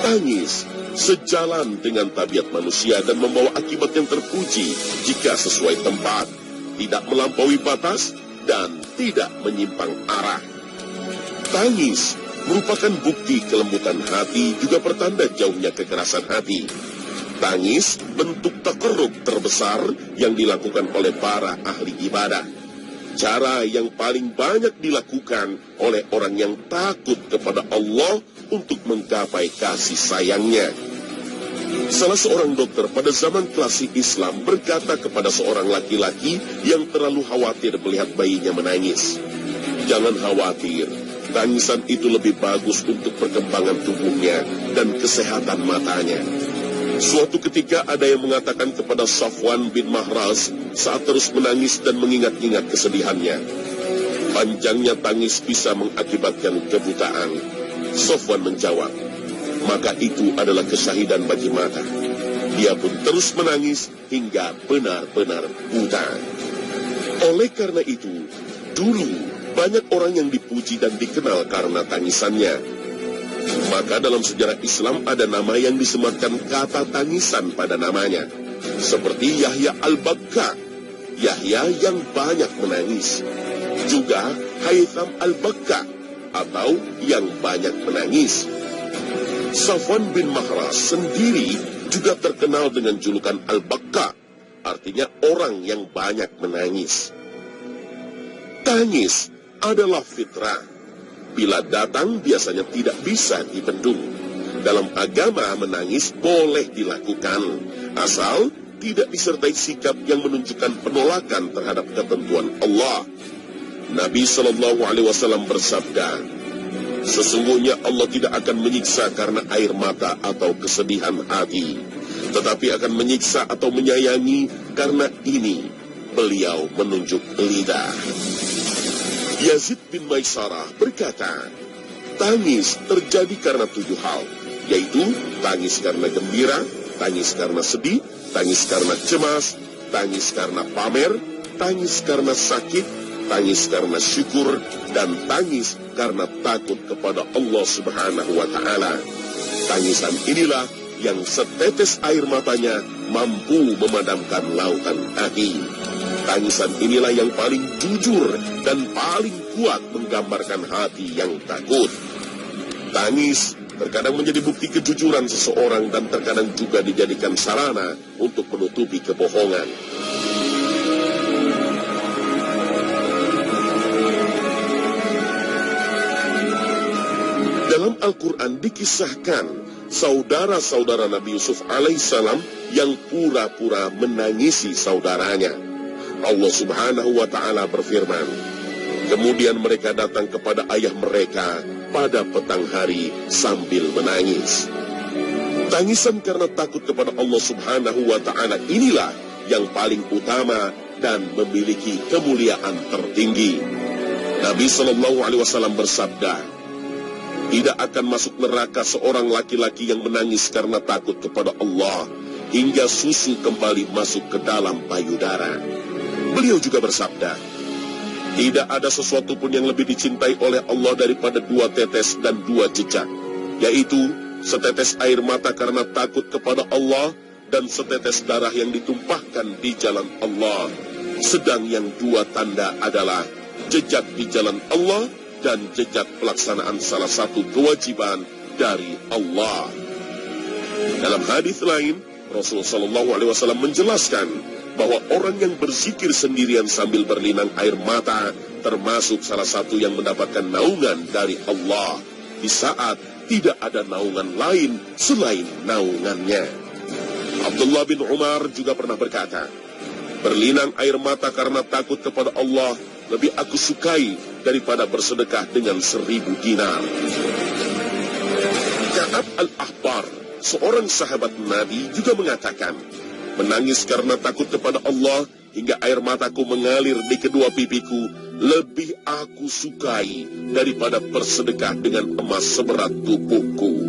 Tangis sejalan dengan tabiat manusia dan membawa akibat yang terpuji jika sesuai tempat, tidak melampaui batas, dan tidak menyimpang arah. Tangis merupakan bukti kelembutan hati, juga pertanda jauhnya kekerasan hati. Tangis bentuk takarrub terbesar yang dilakukan oleh para ahli ibadah. Cara yang paling banyak dilakukan oleh orang yang takut kepada Allah untuk menggapai kasih sayangnya. Salah seorang dokter pada zaman klasik Islam berkata kepada seorang laki-laki yang terlalu khawatir melihat bayinya menangis, "Jangan khawatir, tangisan itu lebih bagus untuk perkembangan tubuhnya dan kesehatan matanya." Suatu ketika ada yang mengatakan kepada Safwan bin Mahraz saat terus menangis dan mengingat-ingat kesedihannya, "Panjangnya tangis bisa mengakibatkan kebutaan." Safwan menjawab, "Maka itu adalah kesyahidan bagi mata." Dia pun terus menangis hingga benar-benar buta. Oleh karena itu, dulu banyak orang yang dipuji dan dikenal karena tangisannya. Maka dalam sejarah Islam ada nama yang disematkan kata tangisan pada namanya, seperti Yahya al-Bakka, Yahya yang banyak menangis. Juga Haytham al-Bakka, atau yang banyak menangis. Safwan bin Mahraz sendiri juga terkenal dengan julukan al-Bakka, artinya orang yang banyak menangis. Tangis adalah fitrah. Bila datang biasanya tidak bisa dibendung. Dalam agama menangis boleh dilakukan, asal tidak disertai sikap yang menunjukkan penolakan terhadap ketentuan Allah. Nabi SAW bersabda, "Sesungguhnya Allah tidak akan menyiksa karena air mata atau kesedihan hati, tetapi akan menyiksa atau menyayangi karena ini." Beliau menunjuk lidah. Yazid bin Maisarah berkata, tangis terjadi karena 7 hal, yaitu tangis karena gembira, tangis karena sedih, tangis karena cemas, tangis karena pamer, tangis karena sakit, tangis karena syukur, dan tangis karena takut kepada Allah Subhanahu wa Ta'ala. Tangisan inilah yang setetes air matanya mampu memadamkan lautan hati. Tangisan inilah yang paling jujur dan paling kuat menggambarkan hati yang takut. Tangis terkadang menjadi bukti kejujuran seseorang dan terkadang juga dijadikan sarana untuk menutupi kebohongan. Dalam Al-Quran dikisahkan saudara-saudara Nabi Yusuf alaihissalam yang pura-pura menangisi saudaranya. Allah Subhanahu wa Ta'ala berfirman, kemudian mereka datang kepada ayah mereka pada petang hari sambil menangis. Tangisan karena takut kepada Allah Subhanahu wa Ta'ala inilah yang paling utama dan memiliki kemuliaan tertinggi. Nabi SAW bersabda, tidak akan masuk neraka seorang laki-laki yang menangis karena takut kepada Allah hingga susu kembali masuk ke dalam payudara. Beliau juga bersabda, tidak ada sesuatu pun yang lebih dicintai oleh Allah daripada 2 tetes dan 2 jejak, yaitu setetes air mata karena takut kepada Allah dan setetes darah yang ditumpahkan di jalan Allah. Sedang yang 2 tanda adalah jejak di jalan Allah dan jejak pelaksanaan salah satu kewajiban dari Allah. Dalam hadis lain, Rasulullah SAW menjelaskan bahwa orang yang berzikir sendirian sambil berlinang air mata termasuk salah satu yang mendapatkan naungan dari Allah di saat tidak ada naungan lain selain naungannya. Abdullah bin Umar juga pernah berkata, berlinang air mata karena takut kepada Allah lebih aku sukai daripada bersedekah dengan 1000 dinar. Ka'ab al-Ahbar, seorang sahabat Nabi, juga mengatakan, menangis karena takut kepada Allah hingga air mataku mengalir di kedua pipiku lebih aku sukai daripada bersedekah dengan emas seberat tubuhku.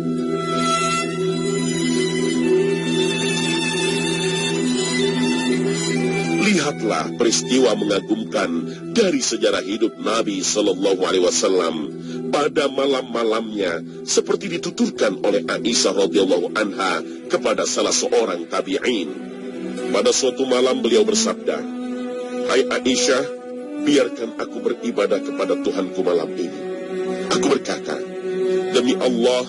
Lihatlah peristiwa mengagumkan dari sejarah hidup Nabi SAW pada malam-malamnya, seperti dituturkan oleh Aisyah radhiyallahu anha kepada salah seorang tabi'in. Pada suatu malam beliau bersabda, "Hai Aisyah, biarkan aku beribadah kepada Tuhanku malam ini." Aku berkata, "Demi Allah,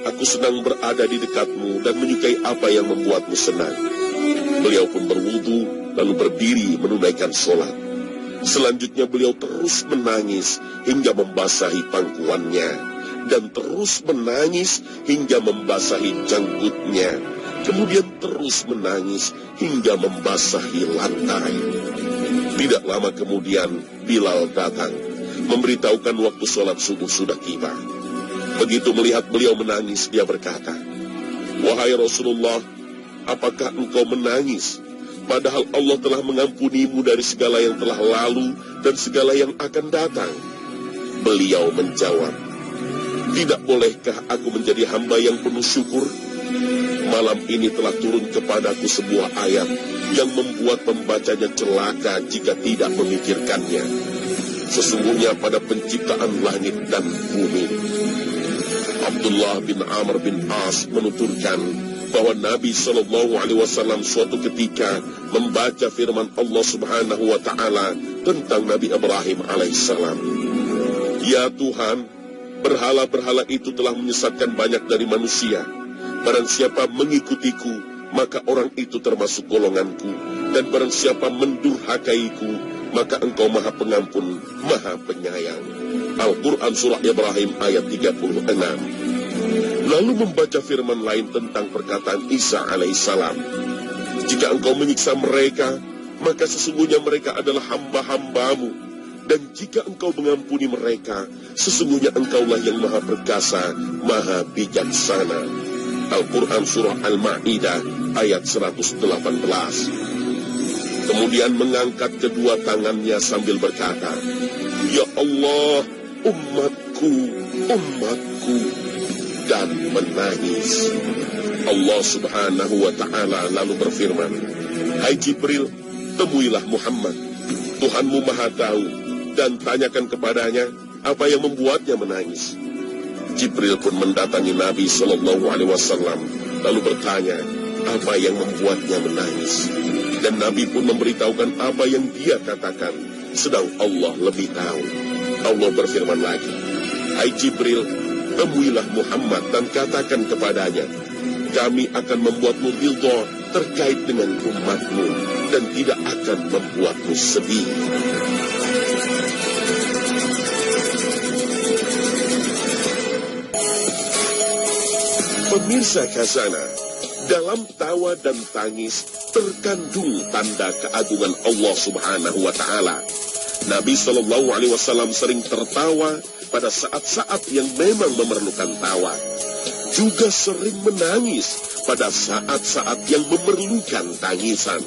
aku senang berada di dekatmu dan menyukai apa yang membuatmu senang." Beliau pun berwudu, lalu berdiri menunaikan sholat. Selanjutnya beliau terus menangis hingga membasahi pangkuannya, dan terus menangis hingga membasahi janggutnya, kemudian terus menangis hingga membasahi lantai. Tidak lama kemudian Bilal datang, memberitahukan waktu sholat subuh sudah tiba. Begitu melihat beliau menangis, dia berkata, "Wahai Rasulullah, apakah engkau menangis? Padahal Allah telah mengampunimu dari segala yang telah lalu dan segala yang akan datang." Beliau menjawab, "Tidak bolehkah aku menjadi hamba yang penuh syukur? Malam ini telah turun kepadaku sebuah ayat yang membuat pembacanya celaka jika tidak memikirkannya. Sesungguhnya pada penciptaan langit dan bumi." Abdullah bin Amr bin As menuturkan bahwa Nabi SAW suatu ketika membaca firman Allah Subhanahu wa Ta'ala tentang Nabi Ibrahim alaihissalam. "Ya Tuhan, berhala-berhala itu telah menyesatkan banyak dari manusia. Barang siapa mengikutiku, maka orang itu termasuk golonganku. Dan barang siapa mendurhakaiku, maka engkau maha pengampun, maha penyayang." Al-Quran Surah Ibrahim ayat 36. Lalu membaca firman lain tentang perkataan Isa alaihissalam, "Jika engkau menyiksa mereka, maka sesungguhnya mereka adalah hamba-hambamu. Dan jika engkau mengampuni mereka, sesungguhnya engkaulah yang maha perkasa, maha bijaksana." Al-Quran Surah Al-Ma'idah ayat 118. Kemudian mengangkat kedua tangannya sambil berkata, "Ya Allah, umatku, umatku," dan menangis. Allah Subhanahu wa Ta'ala lalu berfirman, "Hai Jibril, temuilah Muhammad. Tuhanmu maha tahu, dan tanyakan kepadanya apa yang membuatnya menangis." Jibril pun mendatangi Nabi SAW, lalu bertanya apa yang membuatnya menangis. Dan Nabi pun memberitahukan apa yang dia katakan, sedang Allah lebih tahu. Allah berfirman lagi, "Hai Jibril, temuilah Muhammad dan katakan kepadanya, kami akan membuatmu ridha terkait dengan umatmu dan tidak akan membuatmu sedih." Pemirsa Khazanah, dalam tawa dan tangis terkandung tanda keagungan Allah Subhanahu wa Ta'ala. Nabi SAW sering tertawa pada saat-saat yang memang memerlukan tawa, juga sering menangis pada saat-saat yang memerlukan tangisan.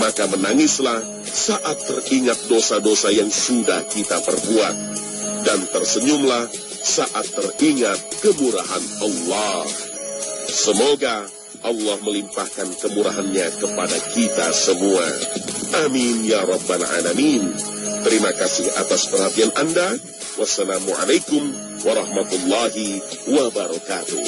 Maka menangislah saat teringat dosa-dosa yang sudah kita perbuat, dan tersenyumlah saat teringat kemurahan Allah. Semoga Allah melimpahkan kemurahannya kepada kita semua. Amin ya Rabbal Alamin. Terima kasih atas perhatian Anda. Wassalamualaikum warahmatullahi wabarakatuh.